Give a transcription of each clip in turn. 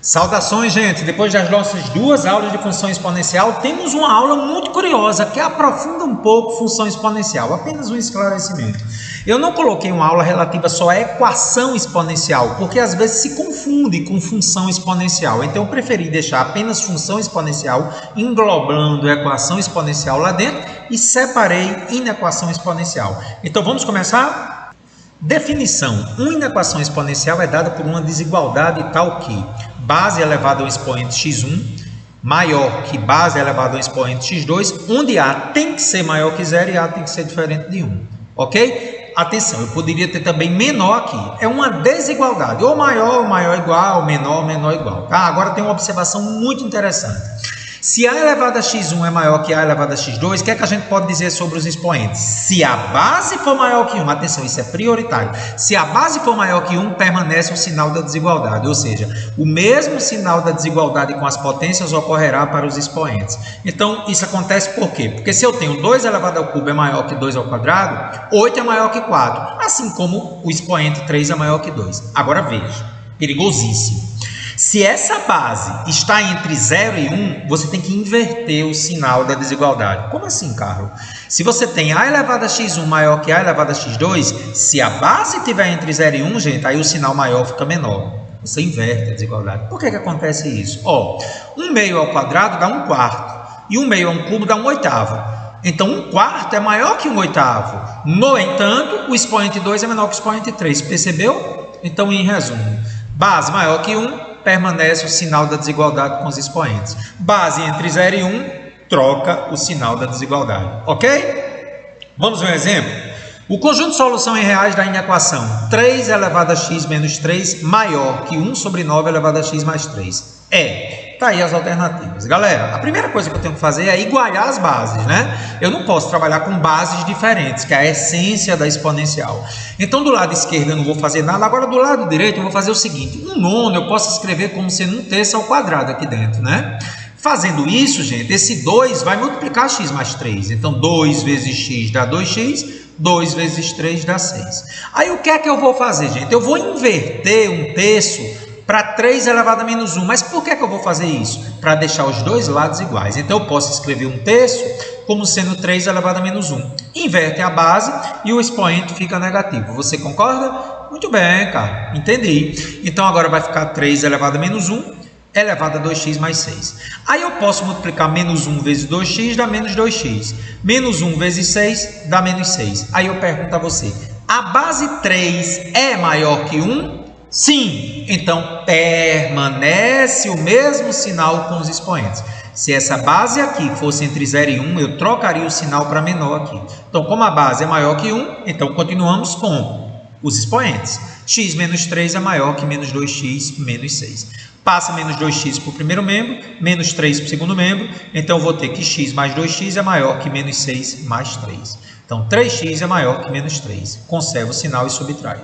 Saudações, gente! Depois das nossas duas aulas de função exponencial, temos uma aula muito curiosa que aprofunda um pouco função exponencial, apenas um esclarecimento. Eu não coloquei uma aula relativa só à equação exponencial, porque às vezes se confunde com função exponencial. Então eu preferi deixar apenas função exponencial, englobando a equação exponencial lá dentro e separei inequação exponencial. Então vamos começar? Definição: uma inequação exponencial é dada por uma desigualdade tal que base elevada ao expoente x1 maior que base elevada ao expoente x2, onde A tem que ser maior que zero e A tem que ser diferente de 1. Ok? Atenção, eu poderia ter também menor aqui. É uma desigualdade, ou maior igual, menor igual. Tá? Agora tem uma observação muito interessante. Se A elevado a x1 é maior que A elevado a x2, o que é que a gente pode dizer sobre os expoentes? Se a base for maior que 1, atenção, isso é prioritário. Se a base for maior que 1, permanece o sinal da desigualdade, ou seja, o mesmo sinal da desigualdade com as potências ocorrerá para os expoentes. Então, isso acontece por quê? Porque se eu tenho 2 elevado ao cubo é maior que 2 ao quadrado, 8 é maior que 4, assim como o expoente 3 é maior que 2. Agora veja, perigosíssimo. Se essa base está entre 0 e 1, você tem que inverter o sinal da desigualdade. Como assim, Carlos? Se você tem A elevado a x1 maior que A elevado a x2, se a base estiver entre 0 e 1, gente, aí o sinal maior fica menor. Você inverte a desigualdade. Por que acontece isso? 1 meio ao quadrado dá 1 quarto. E 1 meio a 1 cubo dá 1 oitavo. Então, 1 quarto é maior que 1 oitavo. No entanto, o expoente 2 é menor que o expoente 3. Percebeu? Então, em resumo, base maior que 1, permanece o sinal da desigualdade com os expoentes. Base entre 0 e 1, troca o sinal da desigualdade. Ok? Vamos ver um exemplo? O conjunto de solução em reais da inequação 3 elevado a x menos 3 maior que 1 sobre 9 elevado a x mais 3 Tá aí as alternativas. Galera, a primeira coisa que eu tenho que fazer é igualar as bases, né? Eu não posso trabalhar com bases diferentes, que é a essência da exponencial. Então, do lado esquerdo eu não vou fazer nada. Agora, do lado direito eu vou fazer o seguinte. 1/9 eu posso escrever como sendo 1/3 ao quadrado aqui dentro, né? Fazendo isso, gente, esse 2 vai multiplicar x mais 3. Então, 2 vezes x dá 2x, 2 vezes 3 dá 6. Aí, o que é que eu vou fazer, gente? Eu vou inverter 1/3 para 3 elevado a menos 1. Mas por que eu vou fazer isso? Para deixar os dois lados iguais. Então, eu posso escrever 1/3 como sendo 3 elevado a menos 1. Inverte a base e o expoente fica negativo. Você concorda? Muito bem, cara. Entendi. Então, agora vai ficar 3 elevado a menos 1 elevado a 2x mais 6. Aí, eu posso multiplicar menos 1 vezes 2x dá menos 2x. Menos 1 vezes 6 dá menos 6. Aí, eu pergunto a você, a base 3 é maior que 1? Sim, então permanece o mesmo sinal com os expoentes. Se essa base aqui fosse entre 0 e 1, eu trocaria o sinal para menor aqui. Então, como a base é maior que 1, então continuamos com os expoentes. X menos 3 é maior que menos 2x menos 6. Passa menos 2x para o primeiro membro, menos 3 para o segundo membro. Então, eu vou ter que x mais 2x é maior que menos 6 mais 3. Então, 3x é maior que menos 3. Conserva o sinal e subtrai.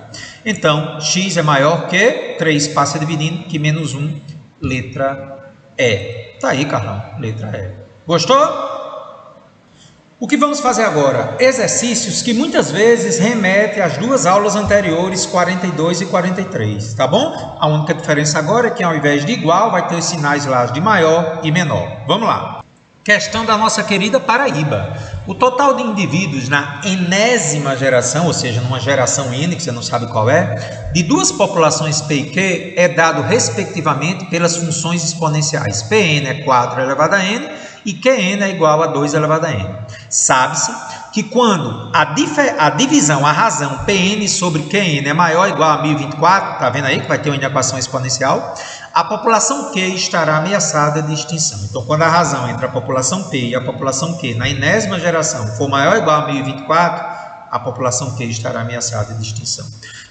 Então, x é maior que 3, passa dividindo, que menos 1, letra E. Tá aí, Carlão, letra E. Gostou? O que vamos fazer agora? Exercícios que muitas vezes remetem às duas aulas anteriores, 42 e 43, tá bom? A única diferença agora é que ao invés de igual, vai ter os sinais lá de maior e menor. Vamos lá. Questão da nossa querida Paraíba. O total de indivíduos na enésima geração, ou seja, numa geração N, que você não sabe qual é, de duas populações P e Q é dado respectivamente pelas funções exponenciais. Pn é 4 elevado a n e Qn é igual a 2 elevado a n. Sabe-se que quando a divisão, a razão Pn sobre Qn é maior ou igual a 1024, tá vendo aí que vai ter uma inequação exponencial, a população Q estará ameaçada de extinção. Então, quando a razão entre a população P e a população Q na enésima geração for maior ou igual a 1024, a população Q estará ameaçada de extinção.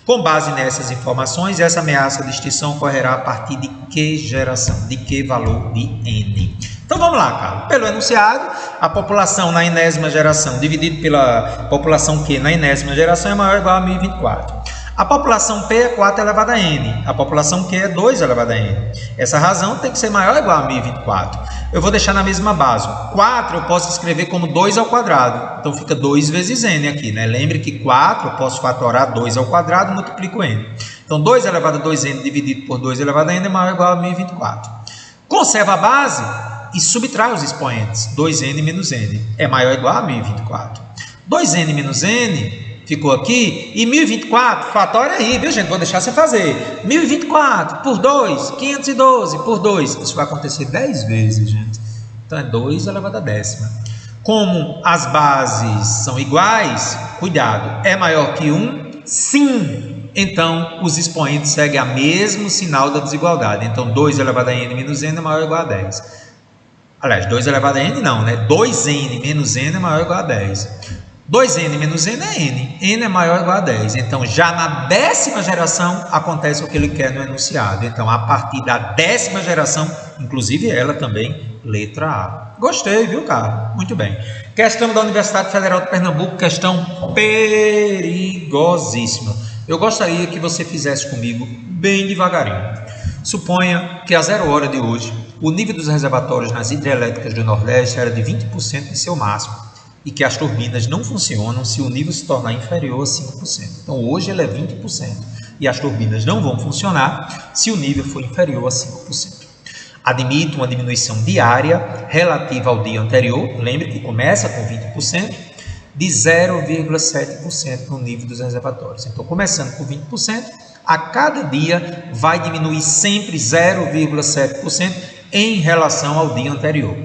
Com base nessas informações, essa ameaça de extinção ocorrerá a partir de que geração? De que valor de N? Então, vamos lá, Carlos. Pelo enunciado, a população na enésima geração dividido pela população Q na enésima geração é maior ou igual a 1024. A população P é 4 elevado a n, a população Q é 2 elevado a n. Essa razão tem que ser maior ou igual a 1024. Eu vou deixar na mesma base. 4 eu posso escrever como 2 ao quadrado. Então, fica 2 vezes n aqui, né? Lembre que 4 eu posso fatorar 2 ao quadrado, multiplico n. Então 2 elevado a 2n dividido por 2 elevado a n é maior ou igual a 1024. Conserva a base e subtrai os expoentes. 2n menos n é maior ou igual a 1024. 2n menos n ficou aqui, e 1024, fatório aí, viu gente? Vou deixar você fazer. 1024 por 2, 512 por 2. Isso vai acontecer 10 vezes, gente. Então é 2 elevado a décima. Como as bases são iguais, cuidado, é maior que 1? Sim! Então os expoentes seguem o mesmo sinal da desigualdade. Então 2 elevado a n menos n é maior ou igual a 10. Aliás, 2 elevado a n não, né? 2n menos n é maior ou igual a 10. 2n menos n é n. n é maior ou igual a 10. Então, já na 10ª geração, acontece o que ele quer no enunciado. Então, a partir da 10ª geração, inclusive ela também, letra A. Gostei, viu, cara? Muito bem. Questão da Universidade Federal de Pernambuco, questão perigosíssima. Eu gostaria que você fizesse comigo bem devagarinho. Suponha que a 0 hora de hoje, o nível dos reservatórios nas hidrelétricas do Nordeste era de 20% de seu máximo, e que as turbinas não funcionam se o nível se tornar inferior a 5%. Então, hoje ele é 20%, e as turbinas não vão funcionar se o nível for inferior a 5%. Admite uma diminuição diária relativa ao dia anterior, lembre que começa com 20%, de 0,7% no nível dos reservatórios. Então, começando com 20%, a cada dia vai diminuir sempre 0,7% em relação ao dia anterior.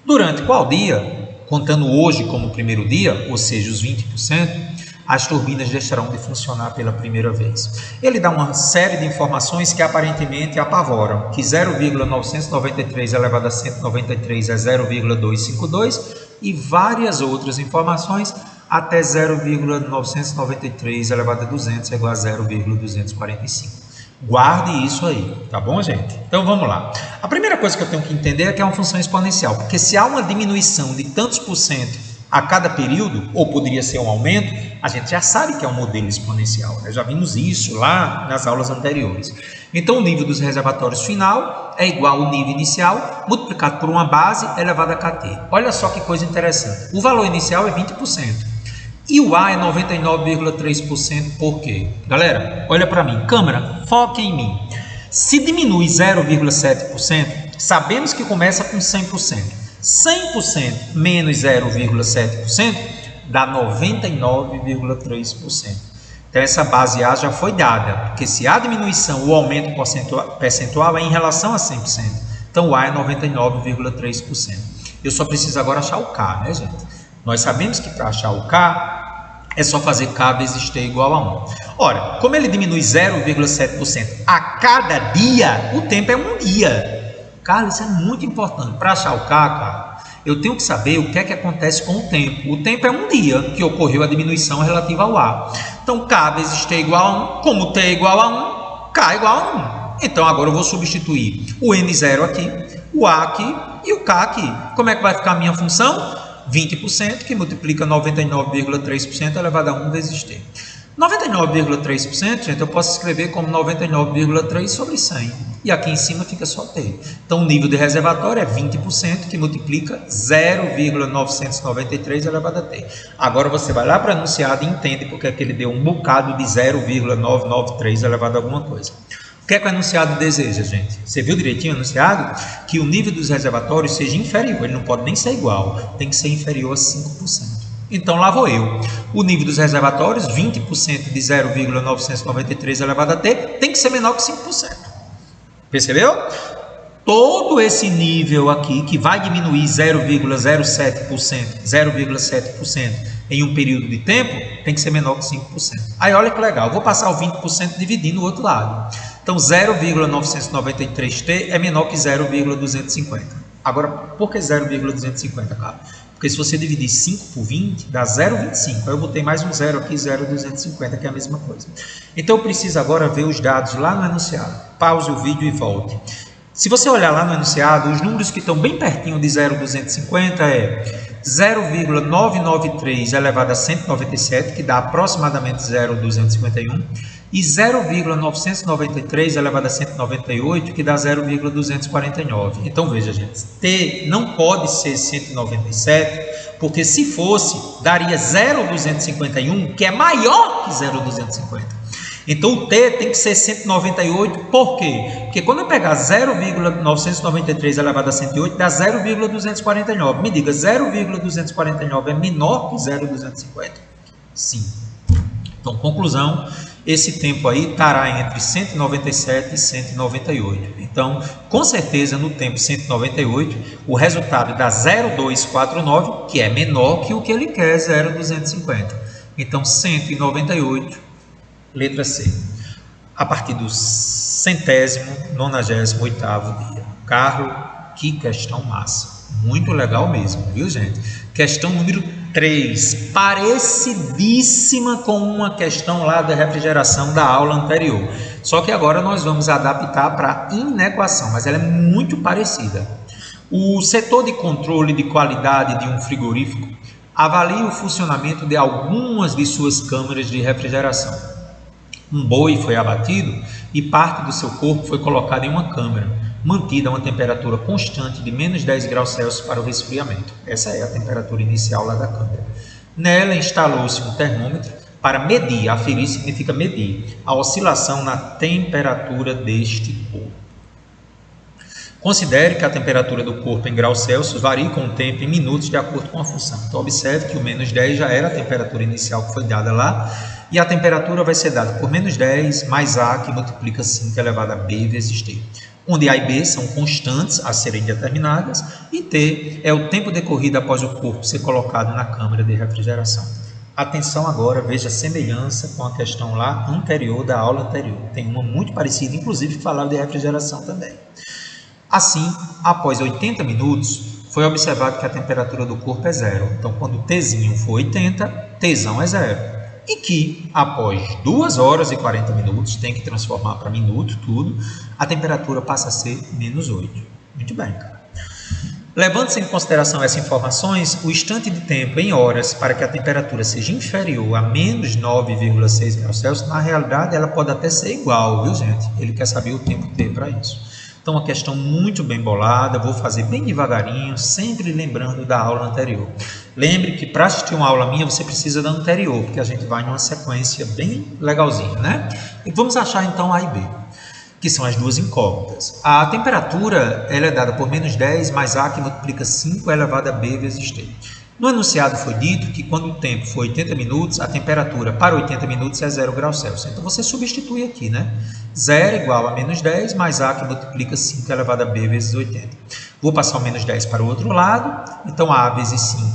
Durante qual dia? Contando hoje como primeiro dia, ou seja, os 20%, as turbinas deixarão de funcionar pela primeira vez. Ele dá uma série de informações que aparentemente apavoram, que 0,993 elevado a 193 é 0,252 e várias outras informações até 0,993 elevado a 200 é igual a 0,245. Guarde isso aí, tá bom, gente? Então vamos lá. A primeira coisa que eu tenho que entender é que é uma função exponencial, porque se há uma diminuição de tantos por cento a cada período, ou poderia ser um aumento, a gente já sabe que é um modelo exponencial, né? Já vimos isso lá nas aulas anteriores. Então o nível dos reservatórios final é igual ao nível inicial multiplicado por uma base elevado a kt. Olha só que coisa interessante. O valor inicial é 20%. E o A é 99,3%, por quê? Galera, olha para mim, câmera, foque em mim. Se diminui 0,7%, sabemos que começa com 100%. 100% menos 0,7% dá 99,3%. Então essa base A já foi dada, porque se há diminuição, o aumento percentual é em relação a 100%. Então o A é 99,3%. Eu só preciso agora achar o K, né, gente? Nós sabemos que para achar o K, é só fazer K vezes T igual a 1. Ora, como ele diminui 0,7% a cada dia, o tempo é um dia. Cara, isso é muito importante. Para achar o K, cara, eu tenho que saber o que é que acontece com o tempo. O tempo é um dia que ocorreu a diminuição relativa ao A. Então, K vezes T igual a 1. Como T é igual a 1, K igual a 1. Então, agora eu vou substituir o N0 aqui, o A aqui e o K aqui. Como é que vai ficar a minha função? 20%, que multiplica 99,3% elevado a 1 vezes t. 99,3%, gente, eu posso escrever como 99,3 sobre 100. E aqui em cima fica só t. Então, o nível de reservatório é 20%, que multiplica 0,993 elevado a t. Agora, você vai lá para o enunciado e entende porque é que ele deu um bocado de 0,993 elevado a alguma coisa. O que é que o enunciado deseja, gente? Você viu direitinho o enunciado? Que o nível dos reservatórios seja inferior. Ele não pode nem ser igual. Tem que ser inferior a 5%. Então, lá vou eu. O nível dos reservatórios, 20% de 0,993 elevado a t, tem que ser menor que 5%. Percebeu? Todo esse nível aqui, que vai diminuir 0,7% em um período de tempo, tem que ser menor que 5%. Aí, olha que legal. Eu vou passar o 20% dividindo o outro lado. Então, 0,993t é menor que 0,250. Agora, por que 0,250, cara? Porque se você dividir 5 por 20, dá 0,25. Aí eu botei mais um 0 aqui, 0,250, que é a mesma coisa. Então, eu preciso agora ver os dados lá no enunciado. Pause o vídeo e volte. Se você olhar lá no enunciado, os números que estão bem pertinho de 0,250 é 0,993 elevado a 197, que dá aproximadamente 0,251, e 0,993 elevado a 198, que dá 0,249. Então, veja, gente, t não pode ser 197, porque se fosse, daria 0,251, que é maior que 0,250. Então o T tem que ser 198, por quê? Porque quando eu pegar 0,993 elevado a 108, dá 0,249. Me diga, 0,249 é menor que 0,250? Sim. Então, conclusão, esse tempo aí estará entre 197 e 198. Então, com certeza, no tempo 198, o resultado dá 0,249, que é menor que o que ele quer, 0,250. Então, 198, letra C. A partir do 198º dia. Carlos, que questão massa. Muito legal mesmo, viu, gente? Questão número 3, parecidíssima com uma questão lá da refrigeração da aula anterior. Só que agora nós vamos adaptar para inequação, mas ela é muito parecida. O setor de controle de qualidade de um frigorífico avalia o funcionamento de algumas de suas câmaras de refrigeração. Um boi foi abatido e parte do seu corpo foi colocada em uma câmara, mantida a uma temperatura constante de menos 10 graus Celsius para o resfriamento. Essa é a temperatura inicial lá da câmara. Nela instalou-se um termômetro para medir, aferir significa medir, a oscilação na temperatura deste corpo. Considere que a temperatura do corpo em graus Celsius varia com o tempo em minutos de acordo com a função. Então, observe que o menos 10 já era a temperatura inicial que foi dada lá, e a temperatura vai ser dada por menos 10 mais A, que multiplica 5 elevado a B vezes T, onde A e B são constantes a serem determinadas, e T é o tempo decorrido após o corpo ser colocado na câmara de refrigeração. Atenção agora, veja a semelhança com a questão lá anterior, da aula anterior. Tem uma muito parecida, inclusive, que falava de refrigeração também. Assim, após 80 minutos, foi observado que a temperatura do corpo é 0. Então, quando Tzinho for 80, Tzão é 0. E que, após 2 horas e 40 minutos, tem que transformar para minuto tudo, a temperatura passa a ser menos 8. Muito bem, cara. Levando-se em consideração essas informações, o instante de tempo em horas para que a temperatura seja inferior a menos 9,6 graus Celsius, na realidade ela pode até ser igual, viu, gente? Ele quer saber o tempo T para isso. Então, uma questão muito bem bolada, vou fazer bem devagarinho, sempre lembrando da aula anterior. Lembre que para assistir uma aula minha, você precisa da anterior, porque a gente vai numa sequência bem legalzinha, né? E vamos achar então A e B, que são as duas incógnitas. A temperatura ela é dada por menos 10 mais A, que multiplica 5 elevado a B vezes T. No enunciado foi dito que quando o tempo for 80 minutos, a temperatura para 80 minutos é 0 graus Celsius. Então, você substitui aqui, né? 0 igual a menos 10 mais A, que multiplica 5 elevado a B vezes 80. Vou passar o menos 10 para o outro lado. Então, A vezes 5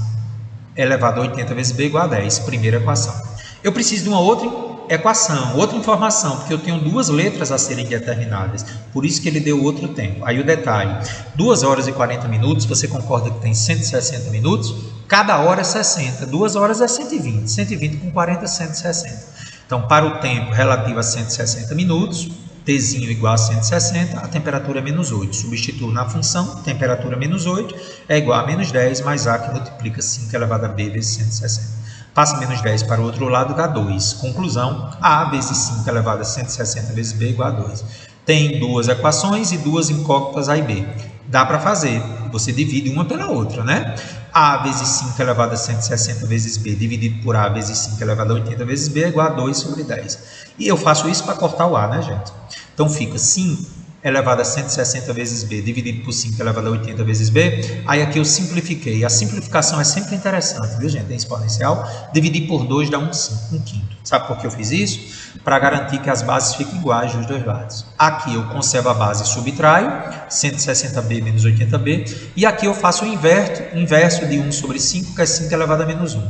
elevado a 80 vezes B igual a 10. Primeira equação. Eu preciso de uma outra equação, outra informação, porque eu tenho duas letras a serem determinadas. Por isso que ele deu outro tempo. Aí o detalhe, 2 horas e 40 minutos, você concorda que tem 160 minutos? Cada hora é 60, 2 horas é 120, 120 com 40 é 160. Então, para o tempo relativo a 160 minutos, Tzinho igual a 160, a temperatura é menos 8. Substituo na função, temperatura menos 8 é igual a menos 10 mais A, que multiplica 5 elevado a B vezes 160. Passa menos 10 para o outro lado, dá 2. Conclusão, A vezes 5 elevado a 160 vezes B igual a 2. Tem duas equações e duas incógnitas A e B. Dá para fazer, você divide uma pela outra, né? A vezes 5 elevado a 160 vezes B dividido por A vezes 5 elevado a 80 vezes B é igual a 2 sobre 10. E eu faço isso para cortar o A, né, gente? Então fica 5 elevado a 160 vezes B dividido por 5 elevado a 80 vezes B. Aí aqui eu simplifiquei. A simplificação é sempre interessante, viu, gente? Em exponencial, dividir por 2 dá um quinto. Sabe por que eu fiz isso? Para garantir que as bases fiquem iguais dos dois lados. Aqui eu conservo a base e subtraio, 160B menos 80B. E aqui eu faço o inverso de 1 sobre 5, que é 5 elevado a menos 1.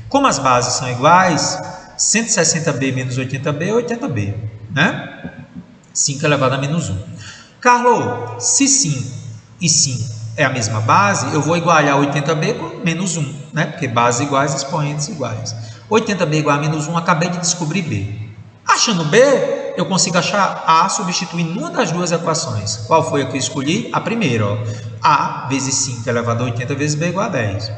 Como as bases são iguais, 160B menos 80B é 80B, né? 5 elevado a menos 1. Carlos, se 5 e 5 é a mesma base, eu vou igualar 80B com menos 1, né? Porque bases iguais, expoentes iguais. 80B igual a menos 1, acabei de descobrir B. Achando B, eu consigo achar A substituindo uma das duas equações. Qual foi a que eu escolhi? A primeira, ó. A vezes 5 elevado a 80 vezes B igual a 10.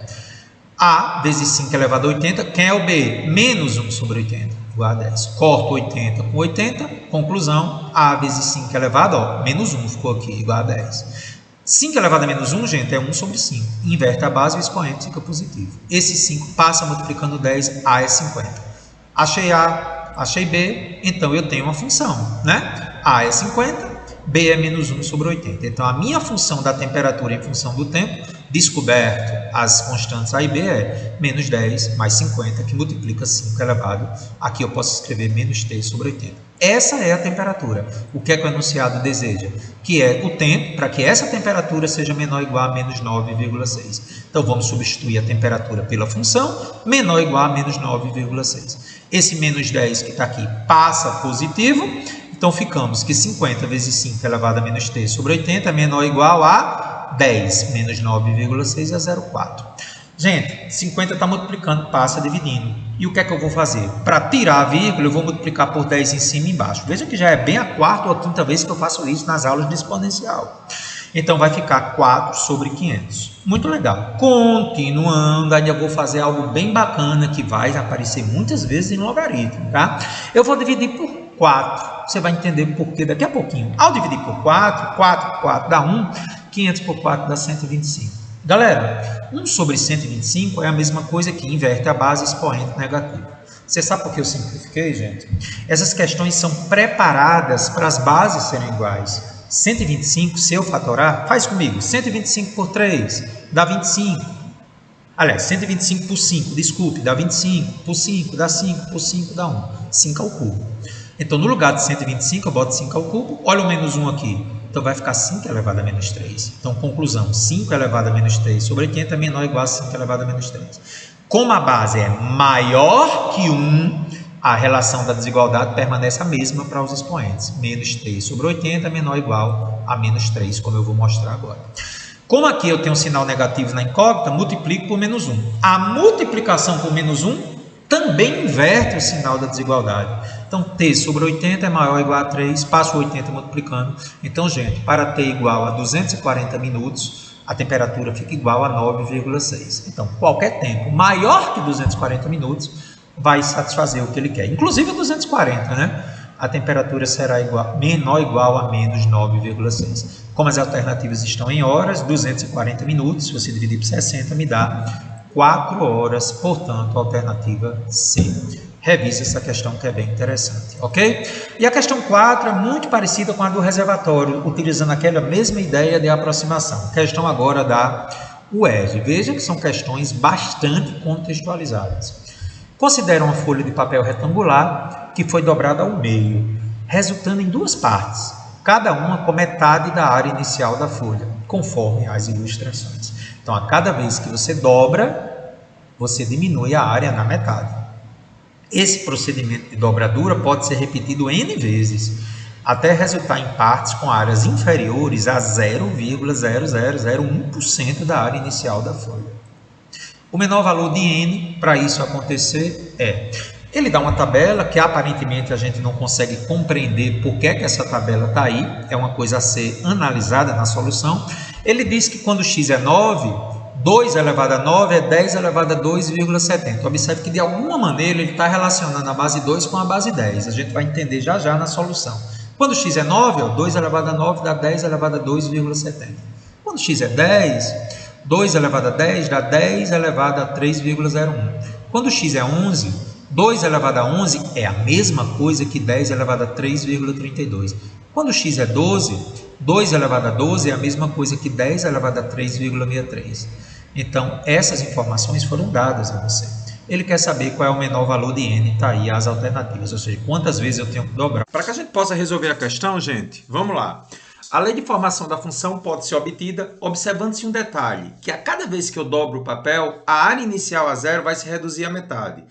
A vezes 5 elevado a 80, quem é o B? Menos 1 sobre 80, igual a 10. Corto 80 com 80, conclusão, A vezes 5 elevado, ó, menos 1 ficou aqui, igual a 10. 5 elevado a menos 1, gente, é 1 sobre 5. Inverte a base e o expoente fica positivo. Esse 5 passa multiplicando 10, A é 50. Achei A, achei B, então eu tenho uma função, né? A é 50, B é menos 1 sobre 80. Então, a minha função da temperatura em função do tempo, descoberto as constantes A e B, é menos 10 mais 50, que multiplica 5 elevado. Aqui eu posso escrever menos T sobre 80. Essa é a temperatura. O que é que o enunciado deseja? Que é o tempo para que essa temperatura seja menor ou igual a menos 9,6. Então, vamos substituir a temperatura pela função menor ou igual a menos 9,6. Esse menos 10 que está aqui passa positivo. Então, ficamos que 50 vezes 5 elevado a menos t sobre 80 é menor ou igual a 10. Menos 9,6 é 0,4. Gente, 50 está multiplicando, passa dividindo. E o que é que eu vou fazer? Para tirar a vírgula, eu vou multiplicar por 10 em cima e embaixo. Veja que já é bem a quarta ou a quinta vez que eu faço isso nas aulas de exponencial. Então, vai ficar 4 sobre 500. Muito legal. Continuando, ainda vou fazer algo bem bacana que vai aparecer muitas vezes em logaritmo, tá? Eu vou dividir por 4. Você vai entender por quê daqui a pouquinho. Ao dividir por 4, 4 por 4 dá 1. 500 por 4 dá 125. Galera, 1 sobre 125 é a mesma coisa que inverte a base expoente negativa. Você sabe por que eu simplifiquei, gente? Essas questões são preparadas para as bases serem iguais. 125, se eu fatorar, faz comigo. 125 por 3 dá 25. Aliás, 125 por 5, desculpe, dá 25. Por 5 dá 5, por 5 dá 1. 5 ao cubo. Então, no lugar de 125, eu boto 5 ao cubo. Olha o menos 1 aqui. Então, vai ficar 5 elevado a menos 3. Então, conclusão, 5 elevado a menos 3 sobre 80 é menor ou igual a 5 elevado a menos 3. Como a base é maior que 1, a relação da desigualdade permanece a mesma para os expoentes. Menos 3 sobre 80 é menor ou igual a menos 3, como eu vou mostrar agora. Como aqui eu tenho um sinal negativo na incógnita, multiplico por menos 1. A multiplicação por menos 1 também inverte o sinal da desigualdade. Então, t sobre 80 é maior ou igual a 3, passo o 80 multiplicando. Então, gente, para t igual a 240 minutos, a temperatura fica igual a 9,6. Então, qualquer tempo maior que 240 minutos vai satisfazer o que ele quer. Inclusive 240, né? A temperatura será menor ou igual a menos 9,6. Como as alternativas estão em horas, 240 minutos, se você dividir por 60, me dá 4 horas, portanto, a alternativa C. Revise essa questão que é bem interessante, ok? E a questão 4 é muito parecida com a do reservatório, utilizando aquela mesma ideia de aproximação. Questão agora da UERJ. Veja que são questões bastante contextualizadas. Considera uma folha de papel retangular que foi dobrada ao meio, resultando em duas partes, cada uma com metade da área inicial da folha, conforme as ilustrações. Então, a cada vez que você dobra, você diminui a área na metade. Esse procedimento de dobradura pode ser repetido N vezes, até resultar em partes com áreas inferiores a 0,0001% da área inicial da folha. O menor valor de N para isso acontecer é... Ele dá uma tabela que aparentemente a gente não consegue compreender por que essa tabela está aí, é uma coisa a ser analisada na solução. Ele diz que quando x é 9, 2 elevado a 9 é 10 elevado a 2,70. Observe que de alguma maneira ele está relacionando a base 2 com a base 10. A gente vai entender já já na solução. Quando x é 9, 2 elevado a 9 dá 10 elevado a 2,70. Quando x é 10, 2 elevado a 10 dá 10 elevado a 3,01. Quando x é 11, 2 elevado a 11 é a mesma coisa que 10 elevado a 3,32. Quando x é 12, 2 elevado a 12 é a mesma coisa que 10 elevado a 3,63. Então, essas informações foram dadas a você. Ele quer saber qual é o menor valor de N, está aí as alternativas, ou seja, quantas vezes eu tenho que dobrar. Para que a gente possa resolver a questão, gente, vamos lá. A lei de formação da função pode ser obtida observando-se um detalhe, que a cada vez que eu dobro o papel, a área inicial a zero vai se reduzir à metade.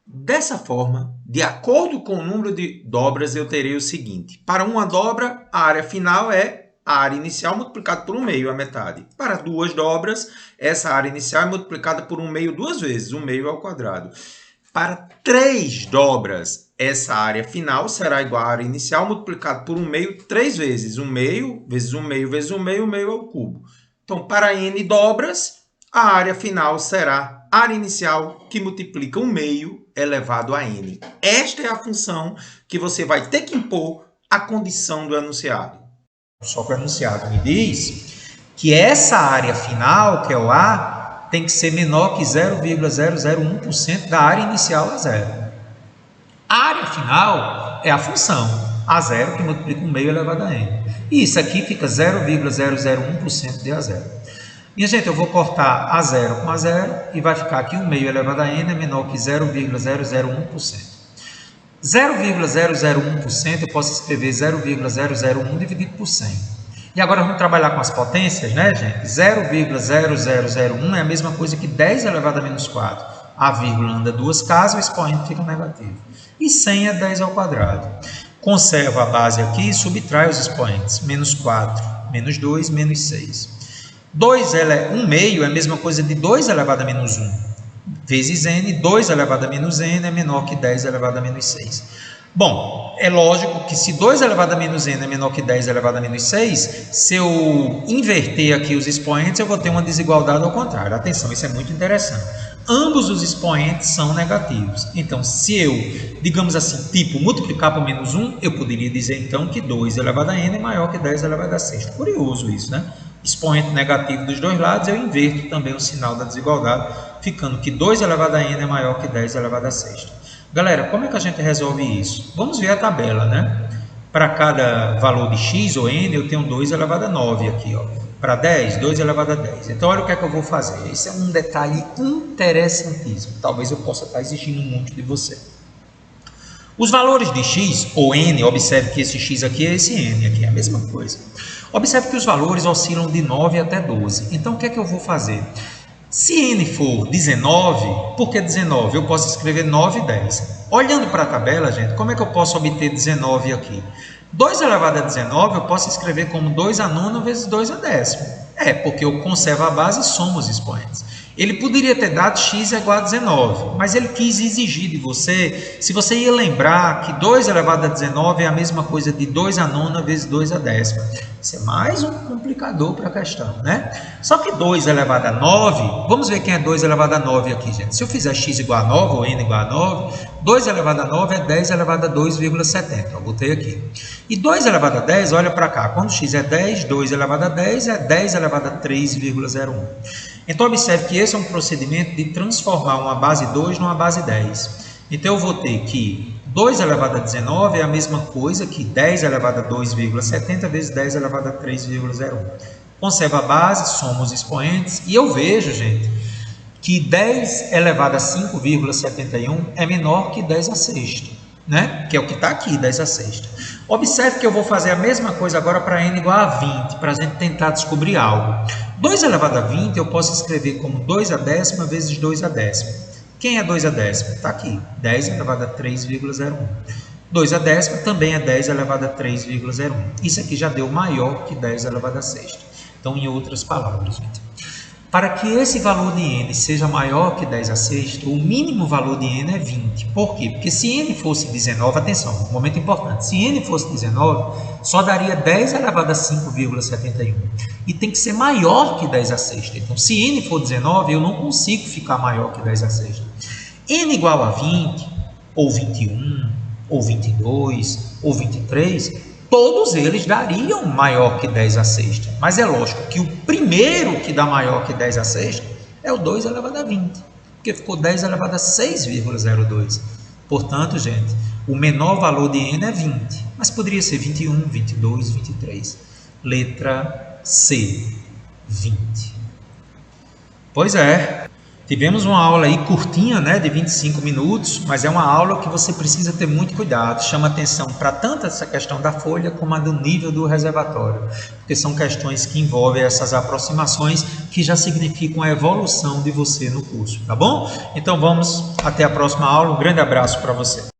Dessa forma, de acordo com o número de dobras, eu terei o seguinte. Para uma dobra, a área final é a área inicial multiplicada por 1/2, a metade. Para duas dobras, essa área inicial é multiplicada por 1/2 duas vezes, 1/2 ao quadrado. Para 3 dobras, essa área final será igual à área inicial multiplicada por 1/2 3 vezes. 1/2 vezes 1/2 vezes 1/2, 1/2 ao cubo. Então, para n dobras, a área final será a área inicial que multiplica 1/2 elevado a n. Esta é a função que você vai ter que impor à condição do enunciado. Só que o enunciado me diz que essa área final, que é o A, tem que ser menor que 0,001% da área inicial a zero. A área final é a função A0 que multiplica o meio elevado a n. E isso aqui fica 0,001% de A0. Minha gente, eu vou cortar A0 com A0 e vai ficar aqui o meio elevado a n é menor que 0,001%. 0,001% eu posso escrever 0,001 dividido por 100. E agora vamos trabalhar com as potências, né, gente? 0,0001 é a mesma coisa que 10 elevado a menos 4. A vírgula anda duas casas, o expoente fica negativo. E 100 é 10 ao quadrado. Conservo a base aqui e subtrai os expoentes. Menos 4, menos 2, menos 6. 1 meio é a mesma coisa de 2 elevado a menos 1. Vezes n, 2 elevado a menos n é menor que 10 elevado a menos 6. Bom, é lógico que se 2 elevado a menos n é menor que 10 elevado a menos 6, se eu inverter aqui os expoentes, eu vou ter uma desigualdade ao contrário. Atenção, isso é muito interessante. Ambos os expoentes são negativos. Então, se eu, digamos assim, tipo, multiplicar por menos 1, eu poderia dizer, então, que 2 elevado a n é maior que 10 elevado a 6. Curioso isso, né? Expoente negativo dos dois lados, eu inverto também o sinal da desigualdade, ficando que 2 elevado a n é maior que 10 elevado a 6. Galera, como é que a gente resolve isso? Vamos ver a tabela, né? Para cada valor de x ou n, eu tenho 2 elevado a 9 aqui, ó. Para 10, 2 elevado a 10. Então, olha o que é que eu vou fazer. Esse é um detalhe interessantíssimo. Talvez eu possa estar exigindo muito de você. Os valores de x ou n, observe que esse x aqui é esse n aqui, é a mesma coisa. Observe que os valores oscilam de 9 até 12. Então, o que é que eu vou fazer? Se n for 19, por que 19? Eu posso escrever 9 e 10. Olhando para a tabela, gente, como é que eu posso obter 19 aqui? 2 elevado a 19 eu posso escrever como 2 a nona vezes 2 a décima. Porque eu conservo a base e somo os expoentes. Ele poderia ter dado x igual a 19, mas ele quis exigir de você, se você ia lembrar que 2 elevado a 19 é a mesma coisa de 2 a nona vezes 2 a décima. Isso é mais um complicador para a questão, né? Só que 2 elevado a 9, vamos ver quem é 2 elevado a 9 aqui, gente. Se eu fizer x igual a 9 ou n igual a 9, 2 elevado a 9 é 10 elevado a 2,70. Eu botei aqui. E 2 elevado a 10, olha para cá. Quando x é 10, 2 elevado a 10 é 10 elevado a 3,01. Então, observe que esse é um procedimento de transformar uma base 2 numa base 10. Então, eu vou ter que 2 elevado a 19 é a mesma coisa que 10 elevado a 2,70 vezes 10 elevado a 3,01. Conservo a base, somo os expoentes e eu vejo, gente, que 10 elevado a 5,71 é menor que 10 a sexta, né? Que é o que está aqui, 10 a sexta. Observe que eu vou fazer a mesma coisa agora para n igual a 20, para a gente tentar descobrir algo. 2 elevado a 20 eu posso escrever como 2 a décima vezes 2 a décima. Quem é 2 a décima? Está aqui, 10 elevado a 3,01. 2 a décima também é 10 elevado a 3,01. Isso aqui já deu maior que 10 elevado a sexta. Então, em outras palavras, gente, para que esse valor de n seja maior que 10 a sexta, o mínimo valor de n é 20. Por quê? Porque se n fosse 19, atenção, um momento importante, se n fosse 19, só daria 10 elevado a 5,71. E tem que ser maior que 10 a sexta. Então, se n for 19, eu não consigo ficar maior que 10 a sexta. n igual a 20, ou 21, ou 22, ou 23... todos eles dariam maior que 10 a sexta. Mas é lógico que o primeiro que dá maior que 10 a sexta é o 2 elevado a 20. Porque ficou 10 elevado a 6,02. Portanto, gente, o menor valor de n é 20. Mas poderia ser 21, 22, 23. Letra C, 20. Pois é. Tivemos uma aula aí curtinha, né, de 25 minutos, mas é uma aula que você precisa ter muito cuidado. Chama atenção para tanto essa questão da folha como a do nível do reservatório, porque são questões que envolvem essas aproximações que já significam a evolução de você no curso, tá bom? Então vamos até a próxima aula. Um grande abraço para você.